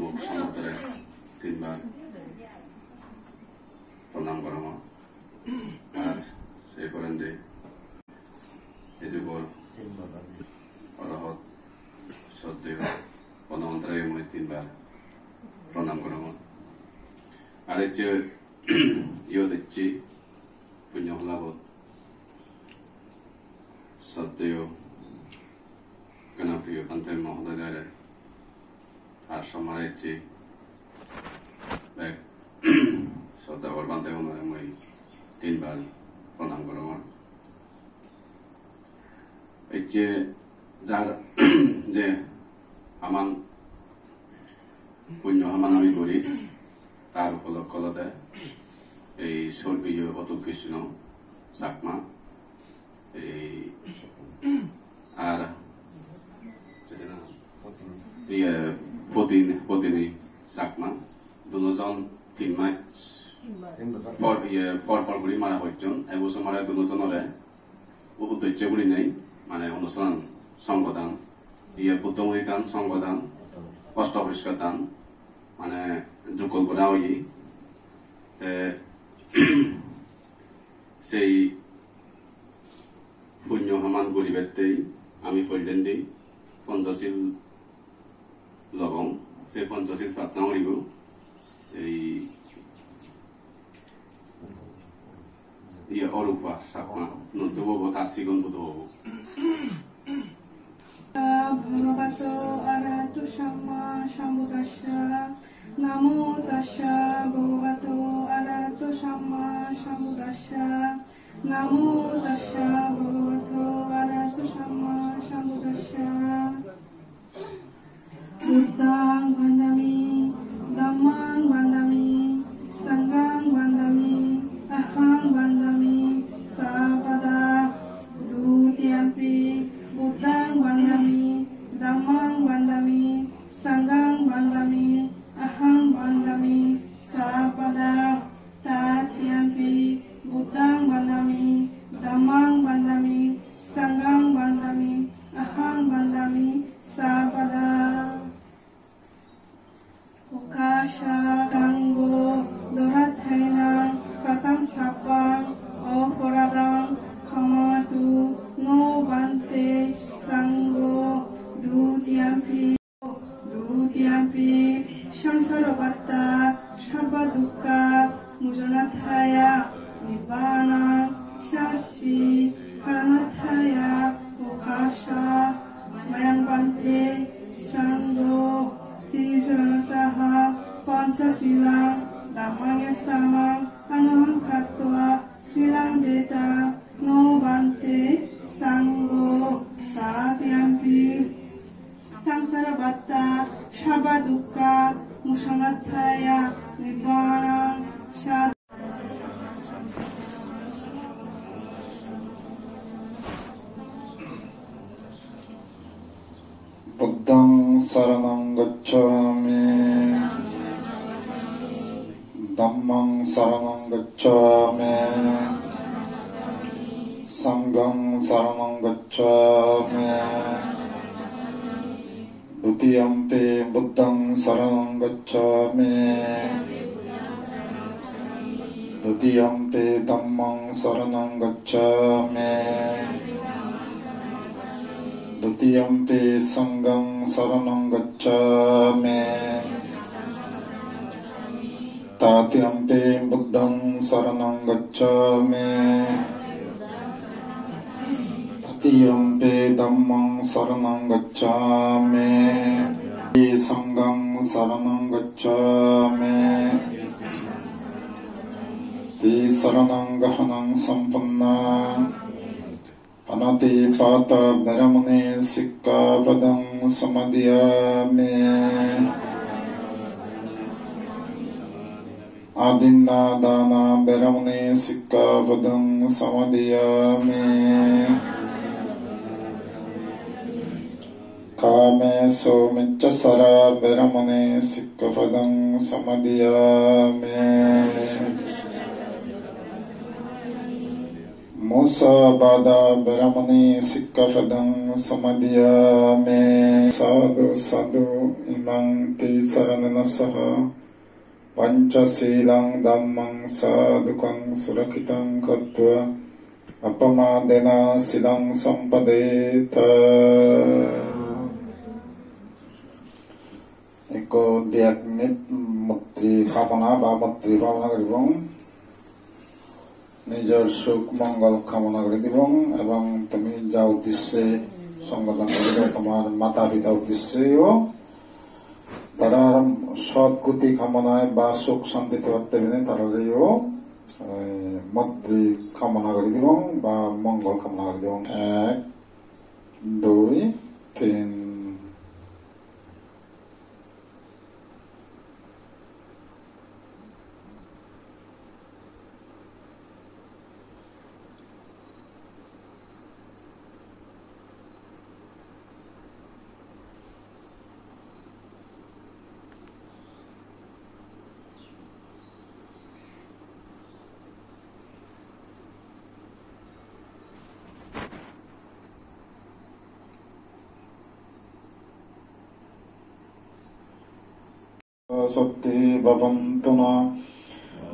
যুবক সমাজের তিনবার প্রণাম করম আর সেই করেন যে এই যুগর অরহত সত্যি প্রধানমন্ত্রী মই তিনবার প্রণাম করম আর হচ্ছে ইয়ে দিচ্ছি পুণ্য লাভত সত্যিও গণপ্রিয় কান্তে মহোদয় আর সময় হচ্ছে শ্রদ্ধা করবান মই তিনবার প্রণাম করম এই যে যার যে আমান পুণ্য হামান আমি করি তার উপলক্ষতে এই স্বর্গীয় অতুল কৃষ্ণ চাকমা এই আর পতিনী চাকমা দুজন 3 মাস পর করে মারা হয়েছেন এবছর মারা দুজনের উদ্দেশ্য বলি নেই মানে অনুষ্ঠান সংগদান বুদ্ধময়ী দান সংগদান অষ্টপরিষ্কার দান মানে যুগল করা হই সেই পুণ্য হামান গরিবেরতেই আমি কইলেন দিই পঞ্চশীল লবং সেই পঞ্চশীল প্রার্থনা করিব এই অরূপা সাপনা নতুব তাসিগন বুধ ভগবত আরাহাতু সাম্মা সম্বুদ্ধাস্য নমো তাস্যা ভগবত আরাহাতু সাম্মা সম্বুদ্ধাস্য নমো তাস্যা ভগবত আরাহাতু সাম্মা সম্বুদ্ধাস্য বুদ্ধং বন্দামি ধম্মং বন্দামি সংঘং বন্দামি অহং বন্দামি সাপদা দ্বিতীয়ম্পি বুদ্ধং বন্দামি ধম্মং বন্দামি সংঘং বন্দামি অহং বন্দামি সাপদা তৃতীয়ম্পি বুদ্ধং বন্দামি ধম্মং বন্দামি সংঘং বন্দামি অহং বন্দামি সাপদা Ukasha Tango Dorathaina Katam Sapang Oporadam Kamatu No Bante Sango Dutiyampi Shansarabhatta Shabbadukkha Mujanathaya Nibbana Shatsi Karanathaya Ukasha Mayang Bante Sango Tisranasaha Panchasilang Dhammaya Samang Anuham Katva Silang Deta No Bante Sango Tatyampi Sangsarabhatta Shabbadukkha Mushanathaya Nibbana Shat Buddhang saranam gacchami Dhammang saranam gacchami Sanghang saranam gacchami Dutiyampi Buddhang saranam gacchami Dutiyampi Dhammang saranam gacchami Dutiyampi Sanghang saranam gacchami Tatyampi Buddhang saranam gacchami Tatiyampi Dhammang saranam gacchami Sanghang saranam gacchami Ti saranam gahanam sampanna Anati pata beramani sikkhapadam samadhyami Adinna dana beramani sikkhapadam samadhyami Kamesu miccasara beramani sikkhapadam samadhyami Musabada Brahmani Sikkhapadam Samadhyami Sadhu Sadhu Imam Ti Saranana Saha Panchasilang Dhammang Sadhukang Surakitang Kattva Apamadena Silang Sampadeta Eko 1 minute মৈত্রী কামনা বা মৈত্রী ভাবনা করিব নিজের সুখ মঙ্গল কামনা করে দিব এবং তুমি যা উদ্দেশ্যে সংগঠন করিবে তোমার মাতা পিতা উদ্দেশ্যেও তারা সদ্গতি কামনায় বা সুখ শান্তিতে পারতে তারাও মৈত্রী কামনা করে দিব বা মঙ্গল কামনা করে দিব 1 2 3 Soti Bhavantuna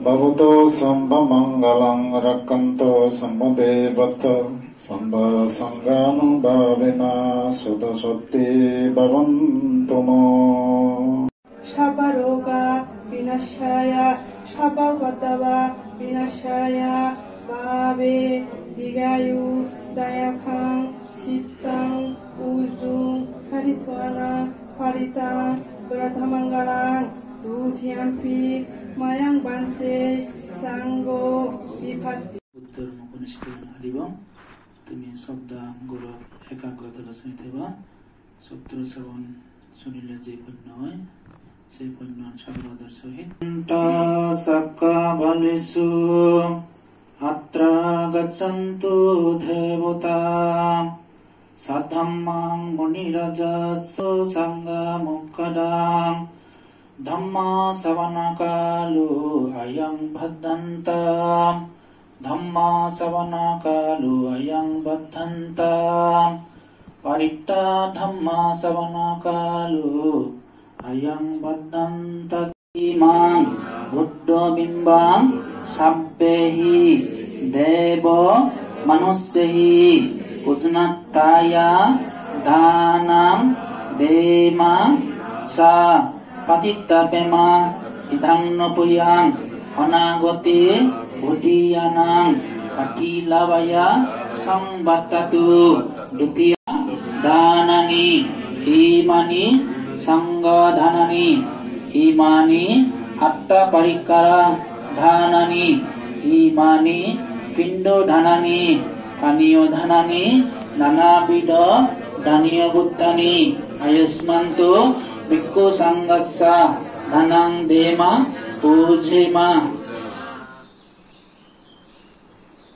Bhavato Sambha Mangalang Rakanto Sambhade Bhatta Sambha Sanganu Bhavena Sudha Soti Bhavantuna Shabaroga Vinashaya Shabhagatava Vinashaya Bhave Digayu Dayakang Sittang Uzung Haritwana Paritang Prathamangalang Duthyampi Mayang Bante Sango Vipatti উত্তর মুখনিষ্ঠন হারিব তুমি শব্দ গৌরব একাগ্রতার সহিত বা সত্র শ্রবণ শুনিলে যে পুণ্য হয় সেই পুণ্য সর্বদার সহিত সাক্কা বলিসু আত্রা গচ্ছন্তু দেবতা সাধম্মাং মুনিরাজস্য সঙ্গা মুক্কদাং ধম্মা সবনকালো অয়ং বদ্ধন্তাম ধম্মা সবনকালো অয়ং বদ্ধন্তাম পরিত্তা ধম্মা সবনকালো অয়ং বদ্ধন্তাম ইমাং বুদ্ধবিম্বাং সাব্বেহি দেব মনুষ্যহি উষ্ণত্তায়া দানাং দেমা সা patittapema idhangnopuyang anagoti buddhiyanang patilavaya sambattatu dutiya danani imani sangadhanani imani atta parikkara dhanani imani pindo dhanani paniyo dhanani nanabida dhaniya buddhani ayusmantu Bhikkhu Sangassa Dhanang Dema Pujema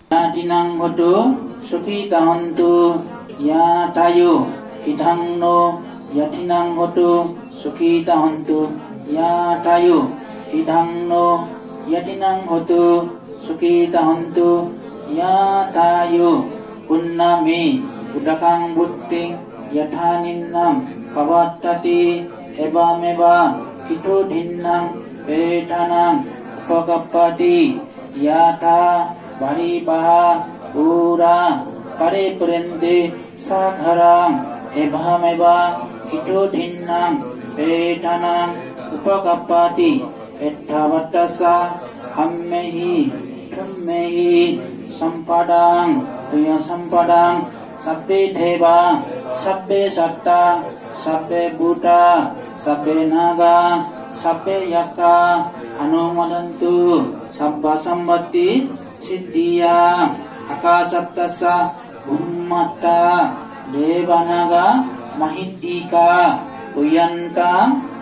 Yatinang Hotu Sukhita Hontu Yatayu Idhangno Yatinang Hotu Sukhita Hontu Yatayu Idhangno Yatinang Hotu Sukhita Hontu Yatayu Unnami Buddhakang Buddhing Yathaninnam Pavattati Ebameva Ito Dhinnam Petanam Upakappati Yatha Varibaha Pura Paripurente Sadharam Ebameva Ito Dhinnam Petanam Upakappati Ettavattasa Hammehi Tummehi Sampadang Tuya Sampadang Sabbe Deva Sabbe Satta Sabbe Bhuta Sabbe Naga Sabbe Yaka Anumadantu Sabba Sambati Siddhiya Akasattasa Ummata Devanaga Mahidika Uyanta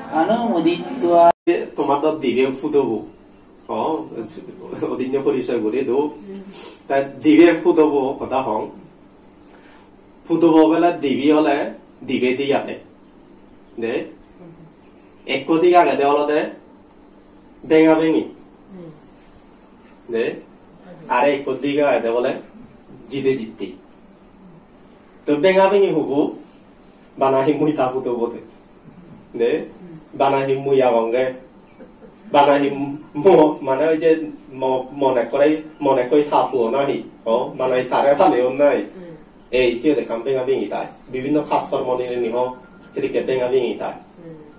Anumuditwa তোমাদের দিবে ফুদবো অদিন্য পরিচয় করে দো তাই দিবে ফুদবো কথা Hong ফুদবো বেলা দিবি হলে দিবে দি আনে দে এক দিক আগে দে হলো দে বেঙা বেঙি দে আর এক দিকে আগে দে বলে জিদে জিততে তো বেঙা বেঙি হুবু বানাহি মুই থাকু তো বোধে দে বানাহি মুই আবঙ্গে বানাহি মানে ওই যে মনে করে থাকু নাহি ও মানে তারে ভালেও নাই এই সে দেখাম বেঙা বেঙি তাই বিভিন্ন খাস কর্ম নিহ সেদিকে বেঙা বেঙি তাই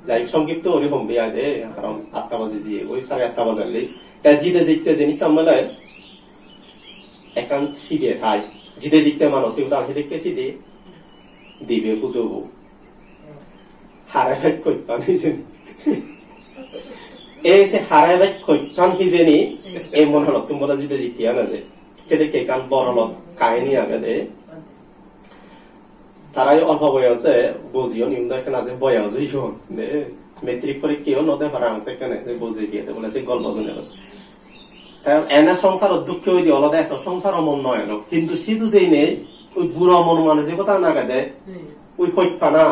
যাই সংক্ষিপ্ত ওরি হম বিয়া যে কারণ 8টা বাজে দিয়ে ওই 8:30 বাজারলি তা জিদে জিততে জিনিস চামলে একান্ত সিদে থাই জিদে জিততে মানুষ উদাহরণ সেদিকে সিদে দিবে কুতুবু হারাই কইতাম হিজেনি এই সে হারাই কইতাম হিজেনি এই মনে হলো তোমরা জিদে জিতিয়া না যে সেদিকে কান বড় লোক কাহিনী আগে দে তারাই অল্প বয়সে বুঝিও নিম্ন না যে বয়স মেট্রিক পরীক্ষাও নদে ভাড়া আনছে কেন বুঝে গিয়ে বলে সে গল্প শুনে এনে সংসার দুঃখ হয়ে দিয়ে অলদা এত সংসার মন নয় কিন্তু সিধু যেই নেই ওই বুড়ো মন মানসিকতা না গেদে ওই কইপা না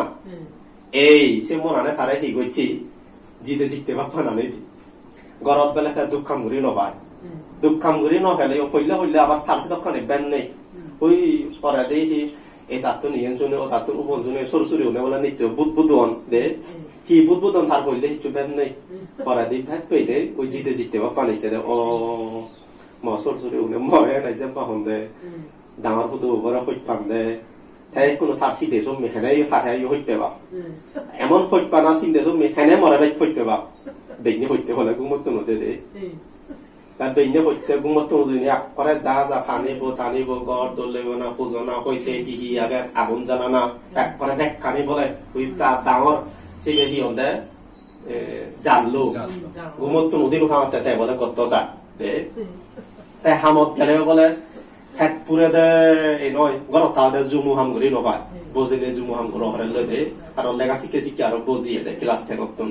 এই সে মনে তারাই ঠিক হচ্ছে জিদে জিততে পারবা না নেই গরত বেলা তার দুঃখাম ঘুরি নবাই দুঃখাম ঘুরি নফেলে হইলে হইলে আবার তার সে দক্ষণে ব্যান নেই ওই পরে দিয়ে এই তার তো নিয়ন শুনে ও তার তো উপন শুনে সরসরি হলে বলে নিত্য বুদ্ধন দে কি বুদ্ধন তার হইলে কিছু ব্যান নেই পরে দিয়ে ভেদ পেয়ে ওই জিতে জিততে বা পানিতে দে ও ম সরসরি হলে মরে নাই যে পাহন দে ডাঙর বুদ্ধ বড় হইত পান দে তাই কোনো তার সিদে সব মেহেনে তারে হইতে বা এমন হইত পানা সিন্দে সব মেহেনে মরে বাইক হইতে বা বেগনি হইতে হলে গুমত নদে দে তার বেঞ্জে হইতে গুমত নদী করে যা যা ফানিব টানিব গড় দলিব না পূজনা হইতে হিহি আগে আগুন জানা না একবারে দেখ কানি বলে ওই ডাঙর সিগে হি হন্দে জানলো গুমত নদীর খাওয়াতে তাই বলে কত চা তাই হামত গেলে বলে ফেট পুরে দে এই নয় গরত তা দে জুমু হাম করি নপায় বজিলে জুমু হাম করে হরে লই দে আর লেগা শিখে শিখে আরো বজিয়ে দে ক্লাস 10 নতুন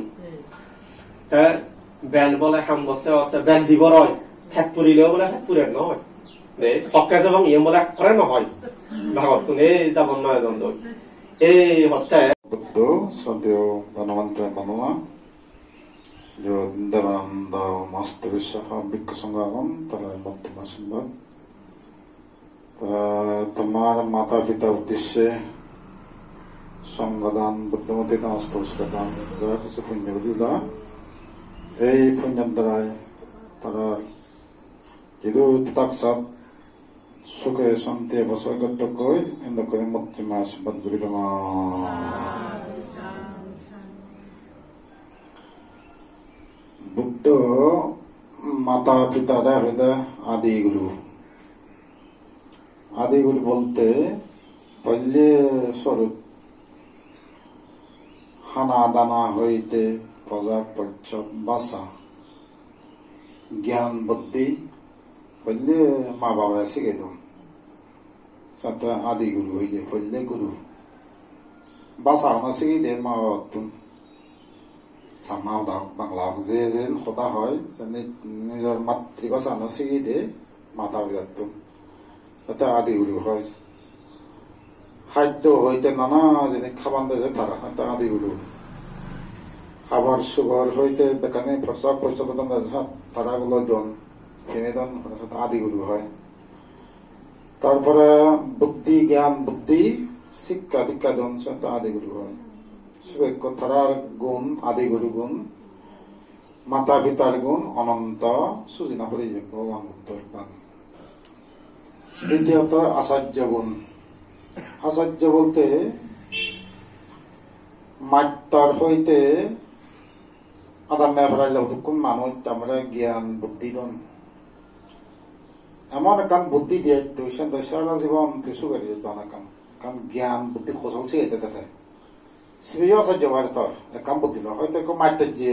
বেল বলে হাম করতে বেল দিব রয় ফেট পুরিলেও বলে ফেট পুরে নয় হকে যাবং ইয়ে বলে করে নহয় ভাগত কোনে যাব নয় জন এই হতে বুদ্ধ সদেও বনমন্ত্র বনমা যোদ্ধানন্দ মাস্তবী সহ বিক্ষ সংগ্রাম তারা বর্তমান সংবাদ তোমার মাতা পিতা উদ্দেশ্যে সংগদান বুদ্ধমতী নমস্কার দান যা কিছু পুণ্য দিলা এই পুণ্যের দ্বারাই তারা কিন্তু তাকসাত সুখে শান্তি বসবাস করতে কই এন্ড করে মুক্তি মা আশীর্বাদ করি বুদ্ধ মাতা পিতারা হইলে আদিগুরু বলতে পল্লে স্বরূপ হানা দানা হইতে প্রজা পর্যব বাসা জ্ঞান বুদ্ধি পল্লে মা বাবা শিখে দাও সাথে আদি গুরু হইলে পল্লে গুরু বাসা না শিখে দে মা বাবা তুমি সামাও দাও বাংলা যে যে সদা হয় নিজের মাতৃভাষা না শিখে দে মাতা পিতা তুমি তাতে আদি গুরু হয় খাদ্য হইতে নানা জিনিস খাবার দেয় তারা হাতে আদি গুরু খাবার সুগার হইতে বেকানে প্রসাব পরিচালন তারা গুলো দন কিনে দন আদি গুরু হয় তারপরে বুদ্ধি জ্ঞান বুদ্ধি শিক্ষা দীক্ষা দন আদি গুরু হয় তারার গুণ আদি গুরু গুণ মাতা পিতার গুণ অনন্ত সুজিনা করে ভগবান বুদ্ধর বাণী দ্বিতীয়ত আচার্য গুণ আচার্য বলতে মাত্রার হইতে আদা মেঘরাইলে কোন মানুষ আমরা জ্ঞান বুদ্ধি দন এমন একান বুদ্ধি দিয়ে তুই সারা জীবন তুই সুগারি দন একান কারণ জ্ঞান বুদ্ধি খোঁজল শিখাইতে দেখে সিবিও আচার্য ভাই তোর একান বুদ্ধি ল হয়তো একটু মাত্রার যে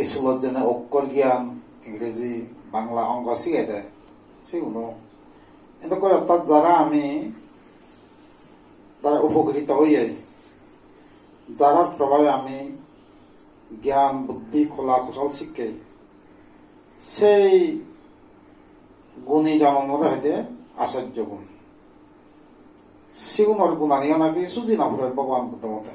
স্কুলত যেনে অক্ষর জ্ঞান ইংরেজি বাংলা অঙ্ক শিখাই দেয় সেগুলো এরকম অর্থাৎ যারা আমি তারা উপকৃত হইয়াই যারা প্রভাবে আমি জ্ঞান বুদ্ধি খোলা কুশল শিখে সেই গুণী যেমন হইতে আচার্য গুণ সেগুলোর গুণানিও নাকি সুজি না পড়ে ভগবান বুদ্ধ মতে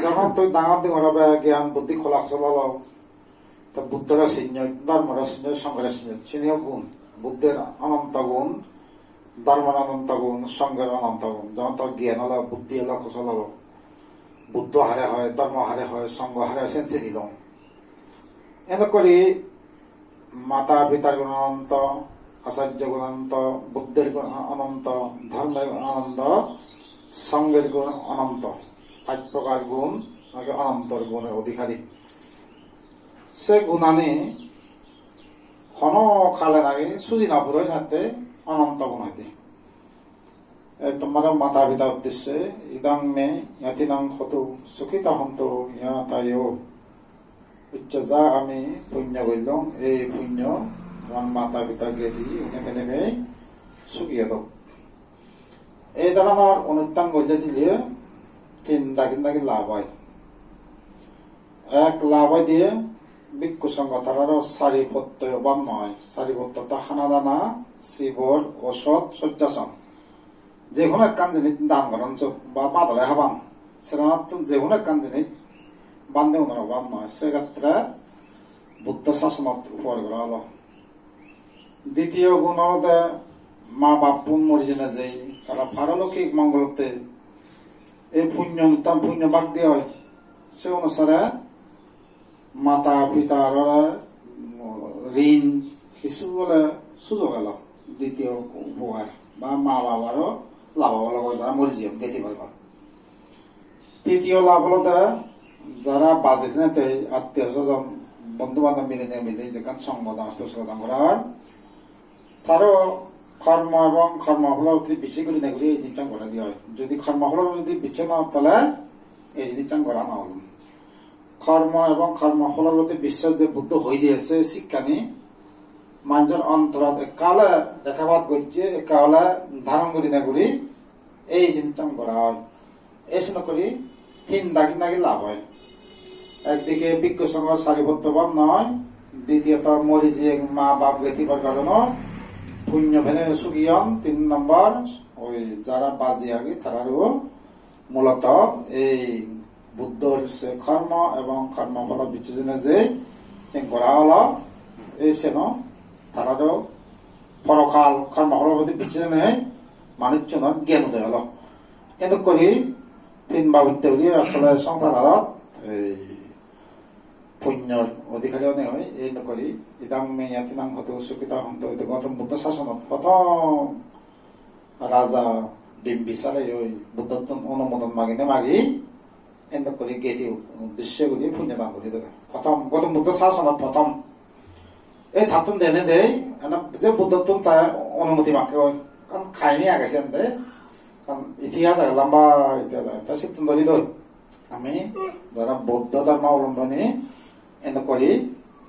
যখন তুই ডাঙর ডিঙর হবে জ্ঞান বুদ্ধি খোলা কুশল হল তা বুদ্ধরা চিহ্ন ধর্মরা চিহ্ন সংঘরা চিহ্ন চিনিও গুণ বুদ্ধের অনন্ত গুণ, ধর্মের অনন্ত গুণ, সঙ্গের অনন্ত গুণ। যেমন তোর জ্ঞান হলো, বুদ্ধি হলো, কুশল হলো, বুদ্ধ হারে হয়, ধর্ম হারে হয়, সঙ্গ হারে হয়, সেন্সে নিল। এনে করি মাতা পিতার গুণ অনন্ত, আচার্য গুণ অনন্ত, বুদ্ধের গুণ অনন্ত, ধর্মের গুণ অনন্ত, সঙ্গের গুণ অনন্ত। 5 প্রকার গুণ অনন্তর গুণের অধিকারী। সে গুণানি হন খালে নাকি সুজি না পুরো সাথে অনন্ত গুণ হইতে তোমার মাতা পিতা উদ্দেশ্যে ইদাং মে ইয়াতিনাং হতু সুখিতা হন্তু ইয়াতায়ো উচ্চ যা আমি পুণ্য করলাম, এই পুণ্য আমার মাতা পিতা গেদি উনাকে নেমে সুখিয়ে দাও। এই ধরনের অনুত্থান করতে দিলে 3 লাভ হয়। এক লাভ হয় দিয়ে ভিক্ষু সংঘ তারারও সারিপত্য অভাব নয়। সারিপত্য তো হানাদানা, শিবর, ঔষধ, শয্যাসন যে কোনো একখান জিনিস দান করেন বা বাদলে হাবান, সেটা যে কোনো একখান জিনিস বান্ধে ওনার অভাব নয়। সেক্ষেত্রে বুদ্ধ শাসনত উপর করা হলো। দ্বিতীয় গুণ হলো মা বাপ পুন মরিজনে যেই তারা পারলৌকিক মঙ্গলতে এই পুণ্য পুণ্য বাগ দিয়ে হয়। সে অনুসারে মাতা পিতার ঋণ কিছু বলে সুযোগ এলো। দ্বিতীয় উপকার বা মা বাবারও লাভ হলো, তারা মরিজিয়ন গেতে পারবে। তৃতীয় লাভ হলো যারা বাজেট নেতে আত্মীয় স্বজন বন্ধু বান্ধব মিলে যেখানে সংবাদন আত্মীয় করা হয়, তারও কর্ম এবং কর্মফলের অতি বেশি করে নেগুলি এই জিনিস করা দিয়ে হয়। যদি কর্মফলের যদি বিচ্ছিন্ন তাহলে এই জিনিস করা না হল। কর্ম এবং কর্মফলের প্রতি বিশ্বাস যে বুদ্ধ হয়ে দিয়েছে শিক্ষানি মানুষের অন্তরাত একালে দেখাবাদ করছে, একালে ধারণ করি না করি এই জিনিস করা হয়। এই শুনে করি 3 দাগি লাভ হয়। একদিকে বিজ্ঞ সংঘ সারিবদ্ধ ভাব নয়, দ্বিতীয়ত মরিজি মা বাপ গেতিবার কারণে পুণ্য ভেনে সুগিয়ন, 3 নম্বর ওই যারা বাজি আগে তারারও মূলত এই বুদ্ধর সে কর্ম এবং কর্মফল বিচ্ছেদনে যে করা হলো এই সেন তারারও পরকাল কর্মফল প্রতি বিচ্ছেদনে মানুষজনের জ্ঞান উদয় হলো। কিন্তু করি 3 বাবিত্য আসলে সংসার এই পুণ্যর অধিকারী অনেক হয়। এই নকরি ইদাং মে ইয়াতিনাং হতু সুখিতা হন্তু। গৌতম বুদ্ধ শাসনত প্রথম রাজা বিম্বিসারে ওই বুদ্ধত্ব অনুমোদন মাগি এনে করে গেতি উদ্দেশ্য করি পুণ্যদান করে দেবে। প্রথম গৌতম বুদ্ধ শাসনত প্রথম এই থাতুন দেনে দেয় যে বুদ্ধত্ব তাই অনুমতি মাকে হয়। কারণ খাইনি আগেছেন দে, কারণ ইতিহাস আগে লম্বা ইতিহাস আগে তা সিদ্ধ ধরি দই আমি যারা বৌদ্ধ ধর্ম অবলম্বনী এনে করি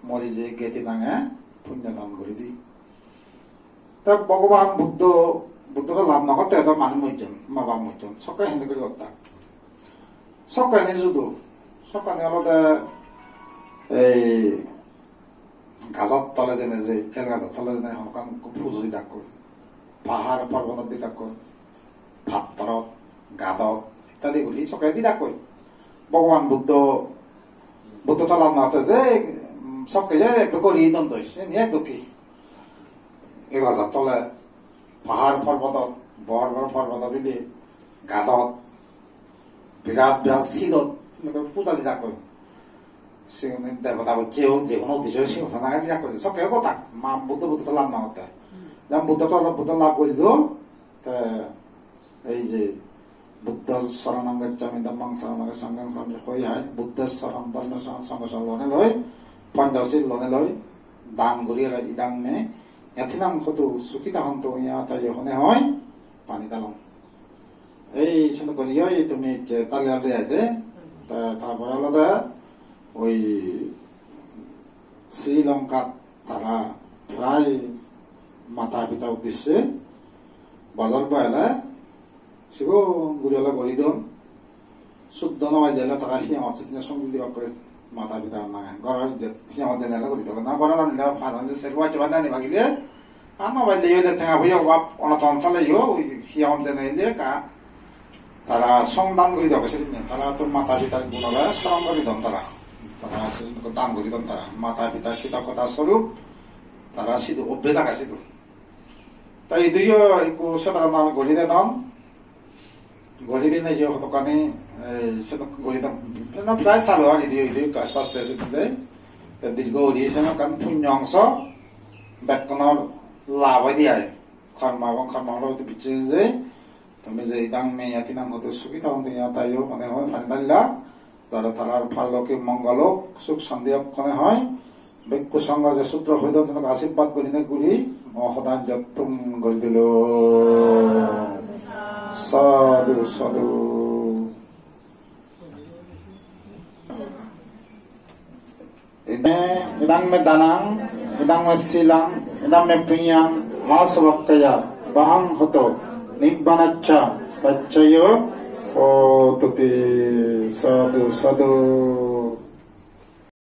মরি যে গেতি দাঙে পুণ্যদান করে দিই। তা ভগবান বুদ্ধকে লাভ নকরতে মানুষ মরছেন, মা বাপ মরছেন, সকাল হিন্দু করে করতাম সকাল শুধু সকালে হলো এই গাছর তলে জেনে যে এল গাছর তলে জেনে পুজো দি ডাক করি, পাহাড় পর্বত দি ডাক করি, ভাতরত গাদত ইত্যাদি গুলি সকালে দি ডাক করি। ভগবান বুদ্ধটা লাভ না যে সবকে যে একটু করি দ্বন্দ্ব নিয়ে একটু কি এল গাছর তলে পাহাড় পর্বত বড় বড় পর্বত বিলি গাদত বিরাট বিরাট শীতত পূজা দি ডাক করি। সেখানে দেবতা যে কোনো উদ্দেশ্য সেখানে নাগাদ দি ডাক করি সবকে কথা মা বুদ্ধটা লাভ না করতে যেমন বুদ্ধ লাভ করে দিল। এই যে বুদ্ধ শরণাং গচ্ছামি ধম্মাং শরণাং সংঘাং শরণাং হই হয় বুদ্ধ শরণ ধর্ম শরণ সংঘ শরণ লনে লই পঞ্চশীল লনে লই দান করিয়া ইদাং মে ইয়াতিনাং হতু সুখিতা হন্তু ইয়াতায় হনে হয় পানি দালং। এই শুনে করিয়া তুমি তালে যাইতে তারপরে আলাদা ওই শ্রীলঙ্কা তারা প্রায় মাতা পিতা উদ্দেশ্যে বাজার পাইলে সেগো গুড়িয়ালা গড়ি দন শুদ্ধ নয় দিলে তারা সিয়ামত চিনে সঙ্গী দিবা করে মাতা পিতা না ঘর সিয়ামত জেনে করি থাকো না ঘর আনলে ফান সেরবা চেবা জানি ভাগিলে আর নবাইলে ঠেঙা ভুইয়া বাপ অনতন চালে সিয়ামত জেনে কা তারা সংদান করি দেবে সেদিন তারা তো মাতা পিতার গুণালয় স্মরণ করি দন তারা দান করি দন তারা মাতা পিতার কৃতজ্ঞতা স্বরূপ তারা সিধু অভ্যেস আঁকা সিধু তাই ইদুইও ইকু সাধারণ গড়ি দেন গড়ি দিনে যে হতকানি সেটা গড়ি দাম প্রায় সালো আর ইদুই আস্তে আস্তে আস্তে দীর্ঘ উড়িয়েছে কারণ পুণ্য অংশ ব্যাকরণের লাভ দিয়ে কর্মা এবং কর্মার বিচ্ছে যে তুমি যে ইদাং মেয়ে তিনাং হতে সুখী তখন তুমি তাইও মনে হয় ফানি দাল্লা যারা তারার ফালকে মঙ্গলক সুখ শান্তি কনে হয় বেক্য সঙ্গ যে সূত্র হইত তোমাকে আশীর্বাদ করি না করি মহদান যত্তম করে দিল সাধু সাধু idang me danang idang me silang idang me prinyang masavakaya bahang hoto nibbanacha bacchayo o tuti sadhu sadhu